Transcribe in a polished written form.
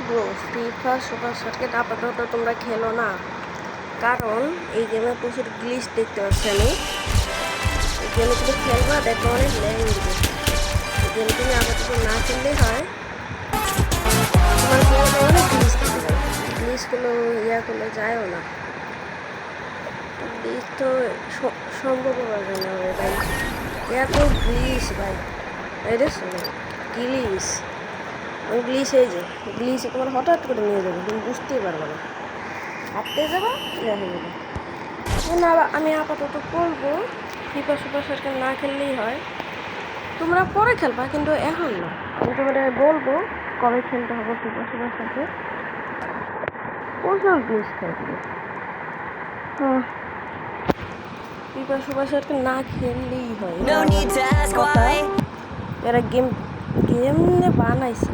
Bro FIFA super শটকে আপাতত তোমরা খেলো না, কারণ এই গেমে প্রচুর গ্লিচ দেখতে পাচ্ছি আমি। এই গেমে তুমি খেলবা দেখো অনেক ল্যাগ দিবে। এই গেম তুমি আপাতত না খেললেই হয়। তোমার গেমে অনেক গ্লিচ দিতে পারে, গ্লিচগুলো ইয়া করলে যায়ও না। গ্লিচ তো সম্ভব হওয়া যায় না ভাই, এত গ্লিচ ভাই। এটা শোনো গ্লিচ গ্লিচ, এই যে গ্লিচ তোমার হঠাৎ করে নিয়ে যাবে, তুমি বুঝতেই পারবে না, হাঁটতে যাবা ইয়া হয়ে যাবে। না আমি আপাতত করবো ফিফা সুপার শটকে না খেললেই হয়। তোমরা পরে খেলবা কিন্তু এখন না, আমি তোমাদের বলবো কবে খেলতে হবে ফিফা সুপার শটকে। প্রচুর গ্লিচ থাকবে, ফিফা সুপার শটকে না খেললেই হয়। এরা গেম বানাইছে।